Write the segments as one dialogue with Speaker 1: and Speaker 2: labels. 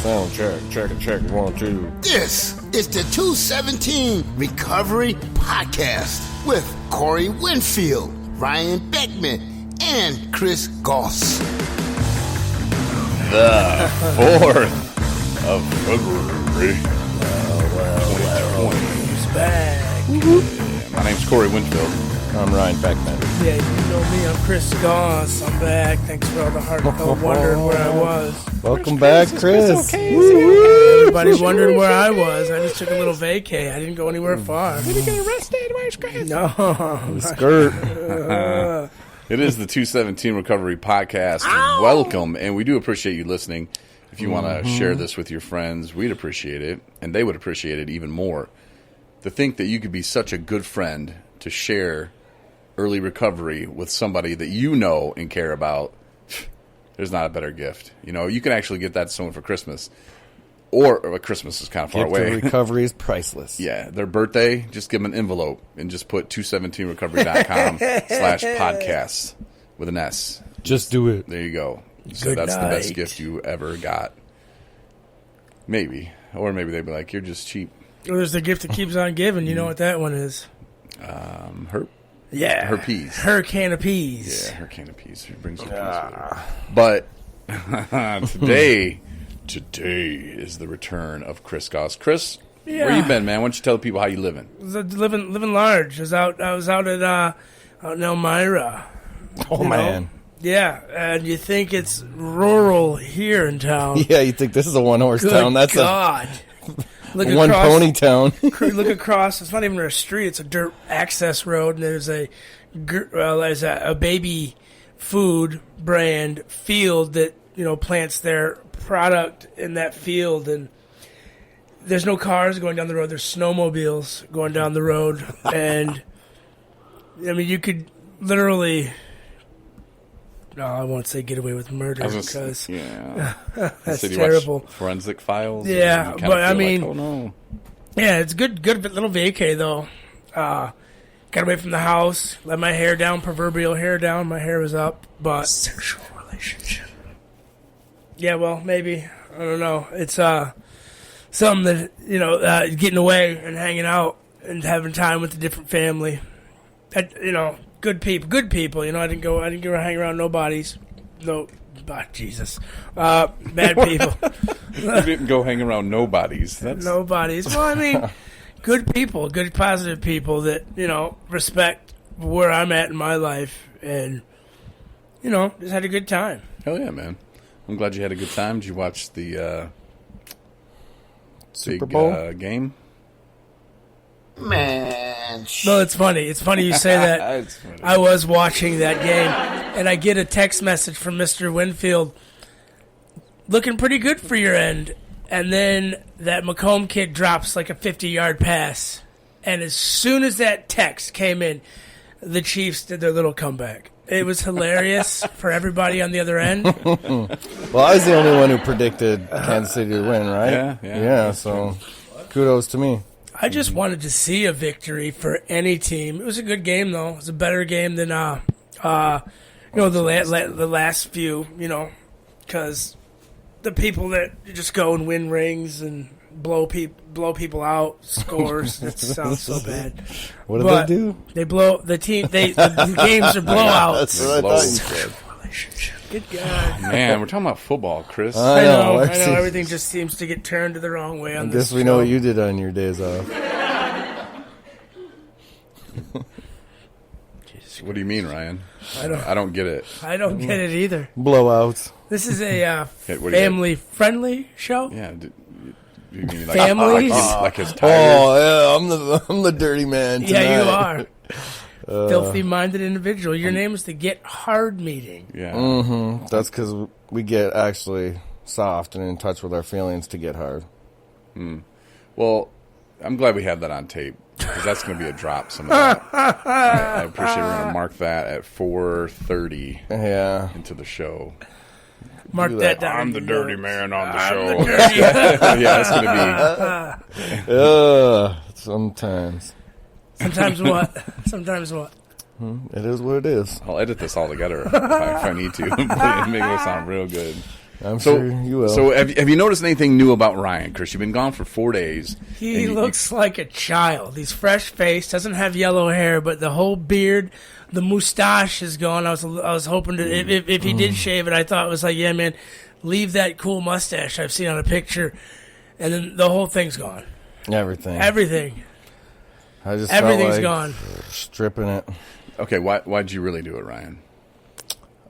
Speaker 1: Sound check, 1, 2.
Speaker 2: This is the 217 Recovery Podcast with Corey Winfield, Ryan Beckman, and Chris Goss.
Speaker 3: The 4th of February.
Speaker 4: Well, he's back.
Speaker 3: Yeah, my name's Corey Winfield.
Speaker 1: I'm Ryan Beckman.
Speaker 4: Yeah, you know me, I'm Chris Goss. I'm back. Thanks for all the heartfelt wondering where I was.
Speaker 1: Welcome back, Chris.
Speaker 4: Everybody wondering where I was. I just took a little vacay. I didn't go anywhere far.
Speaker 5: Did you get arrested? Where's Chris?
Speaker 4: No.
Speaker 1: Skirt.
Speaker 3: It is the 217 Recovery Podcast. Welcome, and we do appreciate you listening. If you want to share this with your friends, we'd appreciate it, and they would appreciate it even more. To think that you could be such a good friend to share early recovery with somebody that you know and care about, there's not a better gift. You know, you can actually get that to someone for Christmas. Or Christmas is kind of far away.
Speaker 1: Recovery is priceless.
Speaker 3: Yeah, their birthday, just give them an envelope and just put 217recovery.com/podcasts with an S.
Speaker 1: Just do it.
Speaker 3: There you go. So
Speaker 4: Good
Speaker 3: that's
Speaker 4: night.
Speaker 3: the best gift you ever got. Maybe. Or maybe they'd be like, you're just cheap.
Speaker 4: Well, there's the gift that keeps on giving. You know what that one is? Yeah.
Speaker 3: Her peas.
Speaker 4: Her can of peas.
Speaker 3: Yeah, her can of peas. She brings her peas with her. But today is the return of Chris Goss. Chris, where you been, man? Why don't you tell the people how you living?
Speaker 4: Living large. I was out at out in Elmira.
Speaker 1: Oh, man.
Speaker 4: Yeah, and you think it's rural here in town.
Speaker 1: Yeah, you think this is a one-horse
Speaker 4: Good
Speaker 1: town. That's
Speaker 4: God. Look
Speaker 1: a one-pony town.
Speaker 4: Look across. It's not even a street. It's a dirt access road, and there's a baby food brand field that plants their product in that field, and there's no cars going down the road. There's snowmobiles going down the road, and I mean you could literally. No, I won't say get away with murder because that's terrible.
Speaker 3: Forensic Files.
Speaker 4: Yeah, but I mean,
Speaker 3: oh no.
Speaker 4: Yeah, it's good little vacay though. Got away from the house, let my hair down, proverbial hair down. My hair was up, but sexual relationship. Yeah, well, maybe I don't know. It's something that getting away and hanging out and having time with a different family. Good people. I didn't go hang around nobodies. No, Jesus. Bad people.
Speaker 3: You didn't go hang around nobodies.
Speaker 4: Nobodies. Well, I mean, good people, good positive people that, respect where I'm at in my life and, just had a good time.
Speaker 3: Hell yeah, man. I'm glad you had a good time. Did you watch the
Speaker 1: Super Bowl
Speaker 3: game?
Speaker 2: Man.
Speaker 4: No, it's funny. It's funny you say that.
Speaker 3: It's funny.
Speaker 4: I was watching that game, and I get a text message from Mr. Winfield, looking pretty good for your end. And then that Macomb kid drops like a 50-yard pass. And as soon as that text came in, the Chiefs did their little comeback. It was hilarious for everybody on the other end.
Speaker 1: Well, I was the only one who predicted Kansas City to win, right?
Speaker 3: Yeah.
Speaker 1: So kudos to me.
Speaker 4: I just wanted to see a victory for any team. It was a good game, though. It was a better game than the last few. Because the people that just go and win rings and blow people out, scores. It sounds so bad.
Speaker 1: What did they do?
Speaker 4: They blow the team. The games are blowouts.
Speaker 1: That's what I thought you said.
Speaker 4: Relationship. Good God.
Speaker 3: Man, we're talking about football, Chris.
Speaker 4: I know. Everything just seems to get turned to the wrong way on
Speaker 1: I
Speaker 4: this
Speaker 1: guess we know what you did on your days off.
Speaker 3: What do you mean, Ryan?
Speaker 4: I
Speaker 3: don't get it.
Speaker 4: I don't get it either.
Speaker 1: Blowouts.
Speaker 4: This is a
Speaker 3: what do you
Speaker 4: family-friendly show.
Speaker 3: Yeah. You mean like,
Speaker 4: Families?
Speaker 3: like his tires?
Speaker 1: Oh, yeah, I'm the dirty man tonight.
Speaker 4: Yeah, you are. Filthy-minded individual. Your name is the Get Hard meeting.
Speaker 3: Yeah.
Speaker 1: Mm-hmm. That's because we get actually soft and in touch with our feelings to get hard.
Speaker 3: Well, I'm glad we had that on tape because that's going to be a drop. Some of that. I appreciate we're going to mark that at 4:30
Speaker 1: Yeah.
Speaker 3: into the show.
Speaker 4: Mark that down.
Speaker 3: I'm the dirty man on the show.
Speaker 4: The dirty.
Speaker 3: Yeah, it's going to be.
Speaker 1: Sometimes.
Speaker 4: Sometimes what? Sometimes what?
Speaker 1: It is what it is.
Speaker 3: I'll edit this all together if I need to. Make it sound real good.
Speaker 1: I'm sure you will.
Speaker 3: So have you noticed anything new about Ryan, Chris? You've been gone for 4 days.
Speaker 4: He looks like a child. He's fresh-faced, doesn't have yellow hair, but the whole beard, the mustache is gone. I was hoping to, if he did shave it, I thought it was like, yeah, man, leave that cool mustache I've seen on a picture. And then the whole thing's gone.
Speaker 1: Everything. I just
Speaker 4: Everything's
Speaker 1: felt like
Speaker 4: gone.
Speaker 1: stripping it.
Speaker 3: Okay, why'd you really do it, Ryan?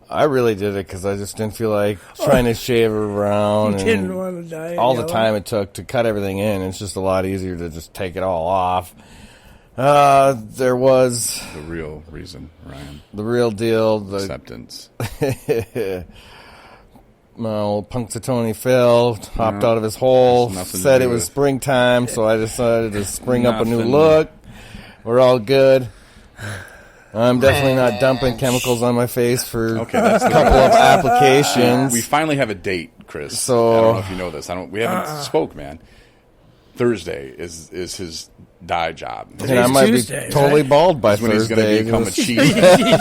Speaker 1: I really did it because I just didn't feel like trying to shave around.
Speaker 4: You didn't want to die.
Speaker 1: All the time it took to cut everything in. It's just a lot easier to just take it all off. There was
Speaker 3: The real reason, Ryan.
Speaker 1: the real deal.
Speaker 3: Acceptance.
Speaker 1: My old Punxsutawney Phil hopped out of his hole,
Speaker 3: Has nothing to
Speaker 1: said
Speaker 3: do
Speaker 1: it was
Speaker 3: with-
Speaker 1: springtime, so I decided to spring up a new
Speaker 3: Nothing.
Speaker 1: look. We're all good. I'm definitely not dumping chemicals on my face for a
Speaker 3: that's the
Speaker 1: couple of applications.
Speaker 3: We finally have a date, Chris.
Speaker 1: So-
Speaker 3: I don't know if you know this. We haven't spoke, man. Thursday is his dye job.
Speaker 1: and I might
Speaker 4: Tuesday,
Speaker 1: be totally
Speaker 4: right?
Speaker 1: bald by
Speaker 3: When he's going
Speaker 1: Thursday.
Speaker 3: to become a
Speaker 1: because
Speaker 3: cheese.
Speaker 4: You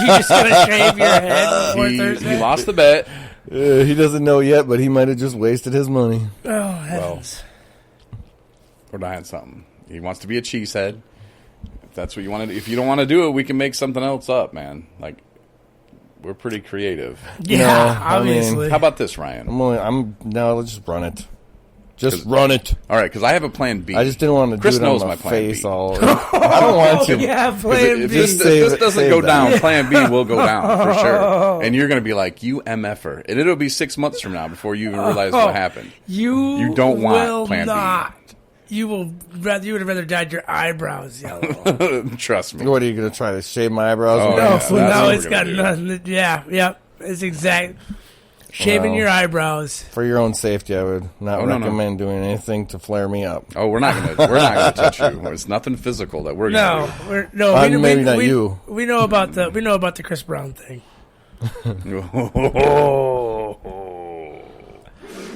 Speaker 4: just gonna shave your head before
Speaker 3: he
Speaker 4: Thursday?
Speaker 3: lost the bet.
Speaker 1: he doesn't know yet, but he might have just wasted his money.
Speaker 4: Oh heavens!
Speaker 3: We're dying something. He wants to be a cheesehead. If that's what you want to do. If you don't want to do it, we can make something else up, man. Like, we're pretty creative.
Speaker 4: Yeah,
Speaker 1: No, I mean-
Speaker 4: obviously.
Speaker 3: How about this, Ryan?
Speaker 1: No, let's just run it. Just run it.
Speaker 3: All right, because I have a plan B.
Speaker 1: I just didn't want to
Speaker 3: Chris
Speaker 1: do it
Speaker 3: knows
Speaker 1: on
Speaker 3: my
Speaker 1: my
Speaker 3: plan
Speaker 1: face
Speaker 3: B.
Speaker 1: all. I don't want to.
Speaker 4: yeah, plan
Speaker 3: If
Speaker 4: B.
Speaker 3: this,
Speaker 1: Save
Speaker 3: if this
Speaker 1: it-
Speaker 3: doesn't
Speaker 1: save
Speaker 3: go
Speaker 1: that.
Speaker 3: down, plan B will go down for sure. And you're going to be like, you MFer. And it'll be 6 months from now before you even realize what happened.
Speaker 4: You
Speaker 3: don't want
Speaker 4: will
Speaker 3: plan B.
Speaker 4: not. You would have rather dyed your eyebrows yellow.
Speaker 3: Trust me.
Speaker 1: What are you going to try to shave my eyebrows?
Speaker 3: Oh,
Speaker 1: and
Speaker 3: yeah.
Speaker 4: No,
Speaker 3: that's what
Speaker 4: no,
Speaker 3: we're
Speaker 4: it's
Speaker 3: gonna
Speaker 4: got
Speaker 3: do.
Speaker 4: nothing. Yeah. It's exact. Shaving
Speaker 1: Well,
Speaker 4: your eyebrows.
Speaker 1: For your own safety, I would not
Speaker 3: Oh, no.
Speaker 1: recommend doing anything to flare me up.
Speaker 3: Oh, we're not gonna touch you. It's nothing physical that we're
Speaker 4: No,
Speaker 3: gonna
Speaker 4: we're, no.
Speaker 1: Maybe not you.
Speaker 4: We know about the Chris Brown thing.
Speaker 3: do.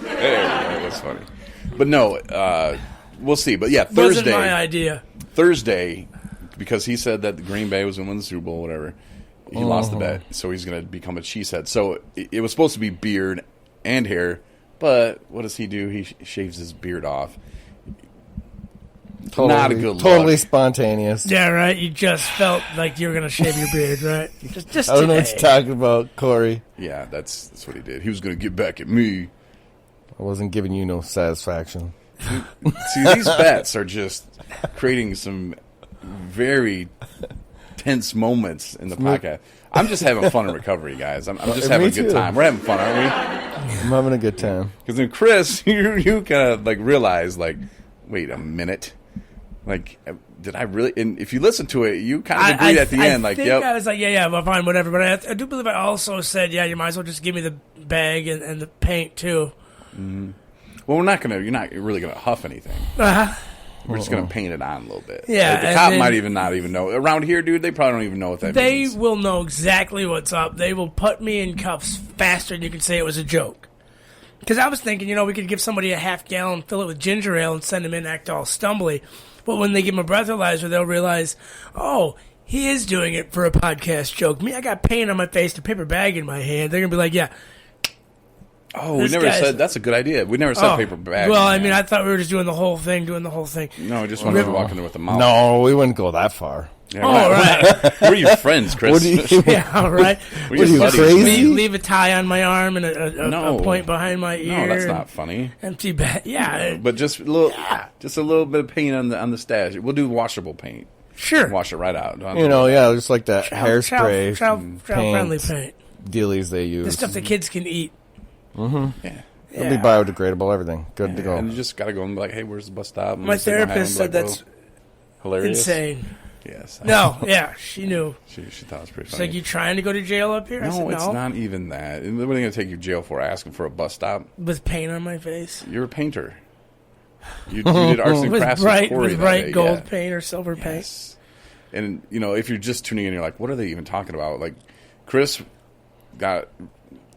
Speaker 3: Hey, that's funny. But no, we'll see. But yeah,
Speaker 4: Wasn't my idea.
Speaker 3: Thursday, because he said that the Green Bay was going to win the Super Bowl, whatever. He lost the bet, so he's going to become a cheesehead. So it was supposed to be beard and hair, but what does he do? He shaves his beard off. Not a good
Speaker 1: Totally
Speaker 3: look.
Speaker 1: spontaneous.
Speaker 4: Yeah, right. You just felt like you were gonna shave your beard, right? Just
Speaker 1: I don't know what
Speaker 4: today.
Speaker 1: you're talking about, Corey.
Speaker 3: Yeah, that's what he did. He was going to get back at me.
Speaker 1: I wasn't giving you no satisfaction.
Speaker 3: See, these bets are just creating some very tense moments in the podcast. I'm just having fun in recovery, guys. I'm just having a
Speaker 1: Me
Speaker 3: good
Speaker 1: too.
Speaker 3: time. We're having fun, aren't we?
Speaker 1: I'm having a good time.
Speaker 3: Because then, Chris, you kind of like realize, like, wait a minute, like, did I really? And if you listen to it, you kind of agreed at the end, like,
Speaker 4: think
Speaker 3: yep.
Speaker 4: I was like, yeah, well, fine, whatever. But I do believe I also said, yeah, you might as well just give me the bag and the paint too.
Speaker 3: Well, you're not really gonna huff anything.
Speaker 4: Uh-huh.
Speaker 3: We're just gonna paint it on a little bit.
Speaker 4: Yeah,
Speaker 3: the
Speaker 4: and
Speaker 3: cop
Speaker 4: then-
Speaker 3: might not even know. Around here, dude, they probably don't even know what that
Speaker 4: They
Speaker 3: means.
Speaker 4: will know exactly what's up. They will put me in cuffs faster than you can say it was a joke. Because I was thinking, we could give somebody a half gallon, fill it with ginger ale, and send them in act all stumbly. But when they give them a breathalyzer, they'll realize, oh, he is doing it for a podcast joke. Me, I got paint on my face, a paper bag in my hand. They're gonna be like, yeah.
Speaker 3: Oh, we
Speaker 4: This
Speaker 3: never
Speaker 4: guy's-
Speaker 3: said that's a good idea. We never said
Speaker 4: Oh,
Speaker 3: paper bag.
Speaker 4: well,
Speaker 3: man.
Speaker 4: I mean, I thought we were just doing the whole thing.
Speaker 3: no, I just wanted to walk in there with a mouth.
Speaker 1: No, we wouldn't go that far.
Speaker 3: Yeah,
Speaker 4: Oh, right.
Speaker 3: We're your friends, Chris.
Speaker 1: What do you?
Speaker 4: Yeah, all right.
Speaker 3: We're
Speaker 1: What
Speaker 3: your
Speaker 1: are you,
Speaker 3: buddies.
Speaker 1: crazy?
Speaker 4: Leave a tie on my arm and a
Speaker 3: No.
Speaker 4: point behind my ear.
Speaker 3: No, that's not funny.
Speaker 4: Empty bag. Yeah,
Speaker 3: But just a little bit of paint on the stash. We'll do washable paint.
Speaker 4: sure.
Speaker 3: Wash it right out.
Speaker 1: Just like that hairspray
Speaker 4: Child-friendly paint.
Speaker 1: dealies they
Speaker 4: The
Speaker 1: use.
Speaker 4: stuff the kids can eat.
Speaker 3: Yeah.
Speaker 1: It'll be biodegradable, everything. Good to go.
Speaker 3: And you just gotta go and be like, hey, where's the bus stop? And
Speaker 4: My
Speaker 3: just sit behind
Speaker 4: therapist
Speaker 3: them,
Speaker 4: said
Speaker 3: like,
Speaker 4: that's
Speaker 3: whoa. Hilarious.
Speaker 4: insane.
Speaker 3: Yes.
Speaker 4: No, yeah, she knew.
Speaker 3: She thought it was pretty
Speaker 4: She's
Speaker 3: funny.
Speaker 4: like, you trying to go to jail up here? I said,
Speaker 3: No,
Speaker 4: no.
Speaker 3: it's not even that. And what are they going to take you to jail for? Asking for a bus stop?
Speaker 4: With paint on my face.
Speaker 3: You're a painter. You did arts and
Speaker 4: With
Speaker 3: crafts
Speaker 4: bright,
Speaker 3: Corey
Speaker 4: with
Speaker 3: that
Speaker 4: bright
Speaker 3: day,
Speaker 4: gold
Speaker 3: yeah.
Speaker 4: paint or silver paint.
Speaker 3: Yes. And, if you're just tuning in, you're like, what are they even talking about? Like, Chris got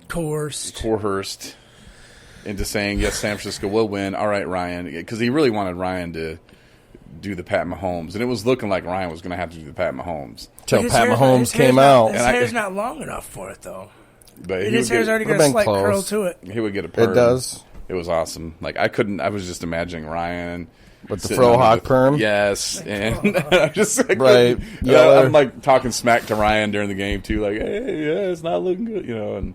Speaker 3: coerced into saying, yes, San Francisco will win. All right, Ryan. Because he really wanted Ryan to do the Pat Mahomes. And it was looking like Ryan was going to have to do the Pat Mahomes.
Speaker 1: Till
Speaker 4: His
Speaker 1: Pat
Speaker 4: hair's
Speaker 1: Mahomes
Speaker 4: his
Speaker 1: came
Speaker 4: hair's
Speaker 1: out.
Speaker 4: His
Speaker 3: And I-
Speaker 4: hair's not long enough for it, though.
Speaker 3: But
Speaker 4: His hair's already got a
Speaker 1: been
Speaker 4: slight
Speaker 1: close.
Speaker 4: curl to it.
Speaker 3: he would get a perm.
Speaker 1: It does.
Speaker 3: It was awesome. Like I was just imagining Ryan
Speaker 1: With the
Speaker 3: sitting
Speaker 1: fro
Speaker 3: under
Speaker 1: hawk perm?
Speaker 3: Yes, and I just
Speaker 1: Right.
Speaker 3: I'm like talking smack to Ryan during the game too. Like, hey, yeah, it's not looking good, And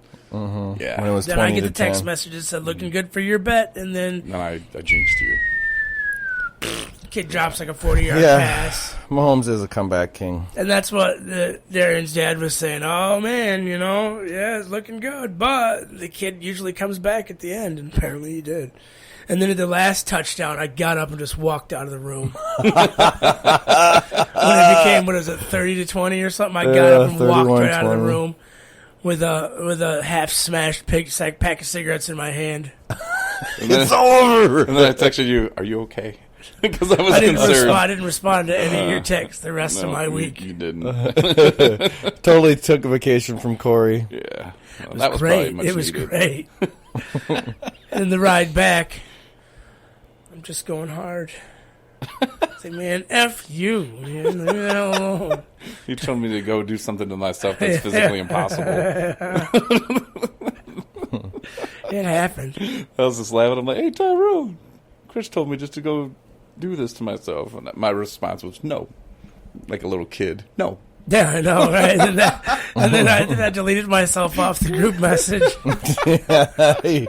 Speaker 3: yeah,
Speaker 1: When it was
Speaker 4: Then I
Speaker 1: 20
Speaker 4: get
Speaker 1: to
Speaker 4: the text
Speaker 1: 10.
Speaker 4: message that said, looking good for your bet. And then
Speaker 3: then I jinxed you.
Speaker 4: kid drops like a 40-yard
Speaker 1: Yeah.
Speaker 4: pass.
Speaker 1: Mahomes is a comeback king.
Speaker 4: And that's what Darren's dad was saying. Oh, man, yeah, it's looking good. But the kid usually comes back at the end, and apparently he did. And then at the last touchdown, I got up and just walked out of the room. When it became, 30-20 or something, I got up and walked right out of the
Speaker 1: 31-20.
Speaker 4: room with a half-smashed pack of cigarettes in my hand.
Speaker 1: It's over.
Speaker 3: And then I texted you, "Are you okay?" Because I was
Speaker 4: I
Speaker 3: concerned.
Speaker 4: didn't respond to any of your texts the rest of my week.
Speaker 3: You didn't.
Speaker 1: Totally took a vacation from Corey.
Speaker 3: Yeah, well,
Speaker 4: It
Speaker 3: that
Speaker 4: was
Speaker 3: was probably
Speaker 4: great.
Speaker 3: much
Speaker 4: It was
Speaker 3: needed.
Speaker 4: great. And the ride back, I'm just going hard. Say, man, F you, man. Leave me that alone.
Speaker 3: You told me to go do something to myself that's physically impossible.
Speaker 4: It happened.
Speaker 3: I was just laughing. I'm like, "Hey, Tyrone, Chris told me just to go do this to myself." And my response was, "No," like a little kid. No.
Speaker 4: Yeah, I know, right? And then I deleted myself off the group message.
Speaker 1: He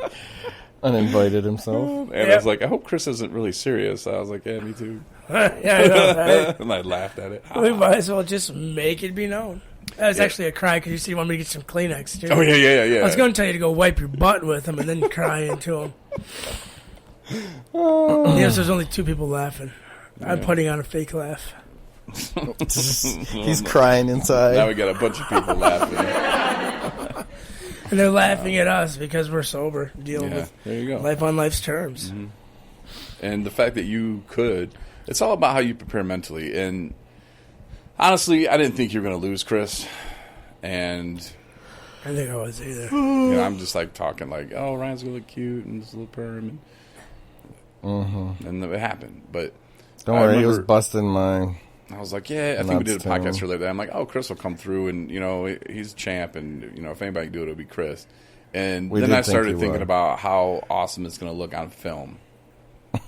Speaker 1: uninvited himself.
Speaker 3: And I was like, "I hope Chris isn't really serious." I was like, "Yeah, me too."
Speaker 4: Yeah, I know, right?
Speaker 3: And I laughed at it.
Speaker 4: We might as well just make it be known. That was actually a cry because you see, you want me to get some Kleenex, too.
Speaker 3: Oh yeah.
Speaker 4: I was going to tell you to go wipe your butt with him and then cry into him. Yes, there's only two people laughing. I'm putting on a fake laugh.
Speaker 1: He's crying inside.
Speaker 3: Now we got a bunch of people laughing.
Speaker 4: And they're laughing at us because we're sober, dealing
Speaker 3: Yeah,
Speaker 4: with
Speaker 3: there you go.
Speaker 4: life on life's terms.
Speaker 3: And the fact that you could, it's all about how you prepare mentally. And honestly, I didn't think you were going to lose, Chris. And
Speaker 4: I didn't think I was either.
Speaker 3: I'm just like talking like, "Oh, Ryan's going to look cute and this little perm." And it happened. But
Speaker 1: Don't
Speaker 3: I
Speaker 1: worry, he was
Speaker 3: remember-
Speaker 1: busting mine.
Speaker 3: I was like, yeah, I think we did a
Speaker 1: Nuts to
Speaker 3: podcast
Speaker 1: him.
Speaker 3: earlier today. I'm like, oh, Chris will come through, and he's a champ, and if anybody can do it, it'll be Chris. And
Speaker 1: We
Speaker 3: then
Speaker 1: did
Speaker 3: I
Speaker 1: think
Speaker 3: started
Speaker 1: he
Speaker 3: thinking
Speaker 1: would.
Speaker 3: about how awesome it's going to look on film,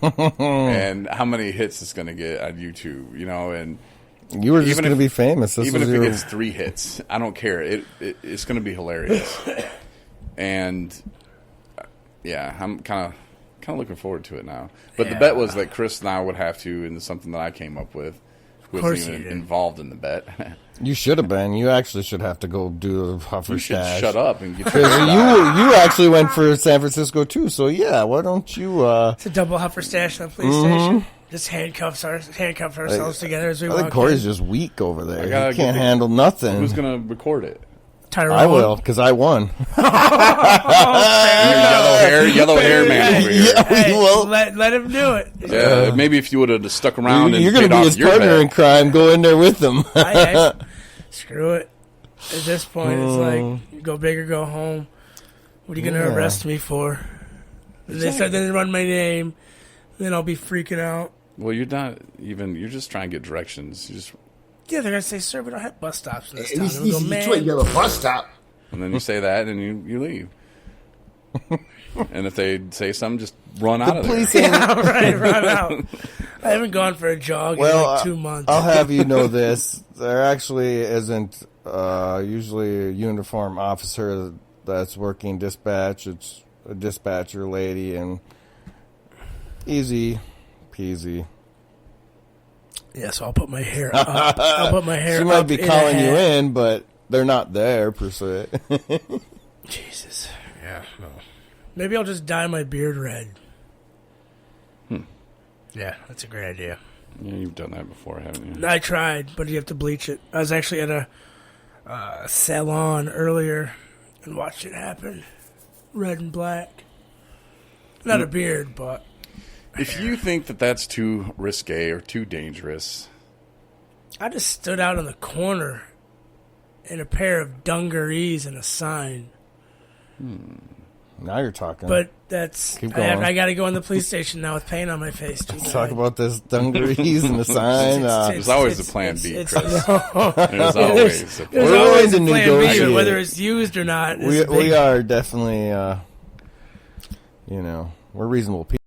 Speaker 3: and how many hits it's going to get on YouTube. And
Speaker 1: You were just
Speaker 3: Even
Speaker 1: going to
Speaker 3: if-
Speaker 1: be famous. This
Speaker 3: even
Speaker 1: was
Speaker 3: if
Speaker 1: your...
Speaker 3: it gets 3 hits, I don't care. It's going to be hilarious. And yeah, I'm kind of looking forward to it now. But the bet was that Chris and I would have to, and it's something that I came up with.
Speaker 4: course
Speaker 3: Wasn't
Speaker 4: you
Speaker 3: even
Speaker 4: did.
Speaker 3: involved in the bet.
Speaker 1: You should have been. You actually should have to go do a huffer
Speaker 3: You should
Speaker 1: stash.
Speaker 3: shut up and get
Speaker 1: Because
Speaker 3: your
Speaker 1: you actually went for San Francisco too. So yeah, why don't you?
Speaker 4: It's a double huffer stash on the police station. Just handcuff ourselves together as we
Speaker 1: I
Speaker 4: walk
Speaker 1: think Corey's
Speaker 4: in.
Speaker 1: just weak over there.
Speaker 3: gotta
Speaker 1: He
Speaker 3: get
Speaker 1: can't
Speaker 3: the-
Speaker 1: handle nothing.
Speaker 3: Who's going to record it?
Speaker 4: Tyrone.
Speaker 1: I will because I won.
Speaker 3: Yellow hair man over here.
Speaker 1: Yeah, we
Speaker 4: Hey,
Speaker 1: will.
Speaker 4: let him do it.
Speaker 3: Yeah, maybe if you would have stuck around and
Speaker 1: You're going
Speaker 3: paid
Speaker 1: to be
Speaker 3: off
Speaker 1: his
Speaker 3: your
Speaker 1: partner
Speaker 3: bet.
Speaker 1: in crime. Go in there with him.
Speaker 4: Screw it. At this point, it's like, go big or go home. What are you going to
Speaker 1: Yeah.
Speaker 4: arrest me for? Then they run my name. Then I'll be freaking out.
Speaker 3: Well, you're not even. You're just trying to get directions. You just,
Speaker 4: Yeah, they're going to say, sir, we don't have bus stops in this
Speaker 2: At
Speaker 4: town.
Speaker 2: least
Speaker 4: And we go,
Speaker 2: Detroit, you
Speaker 4: man,
Speaker 2: have a bus stop.
Speaker 3: and then you say that, and you leave. And if they say something, just run out of there.
Speaker 1: Police ain't-
Speaker 4: yeah, right, run out. I haven't gone for a jog in like 2 months.
Speaker 1: I'll have you know this. There actually isn't usually a uniform officer that's working dispatch. It's a dispatcher lady, and easy peasy.
Speaker 4: Yeah, so I'll put my hair up. I'll put my hair
Speaker 1: She
Speaker 4: up.
Speaker 1: might be
Speaker 4: in a
Speaker 1: calling you
Speaker 4: hat.
Speaker 1: in, but they're not there, per se.
Speaker 4: Jesus. Yeah, no. Maybe I'll just dye my beard red. Yeah, that's a great idea.
Speaker 3: Yeah, you've done that before, haven't you?
Speaker 4: I tried, but you have to bleach it. I was actually at a salon earlier and watched it happen. Red and black. Not a beard, but
Speaker 3: If you think that that's too risque or too dangerous,
Speaker 4: I just stood out in the corner in a pair of dungarees and a sign.
Speaker 1: Now you're talking.
Speaker 4: But that's
Speaker 1: Keep going.
Speaker 4: I got to go in the police station now with paint on my face.
Speaker 1: Let's talk about this dungarees and the sign.
Speaker 3: There's always a plan B, Chris. There's
Speaker 4: There's
Speaker 3: always a plan.
Speaker 1: We're
Speaker 4: always a
Speaker 1: willing to
Speaker 4: plan B,
Speaker 1: negotiate.
Speaker 4: but whether it's used or not.
Speaker 1: We are definitely, we're reasonable people.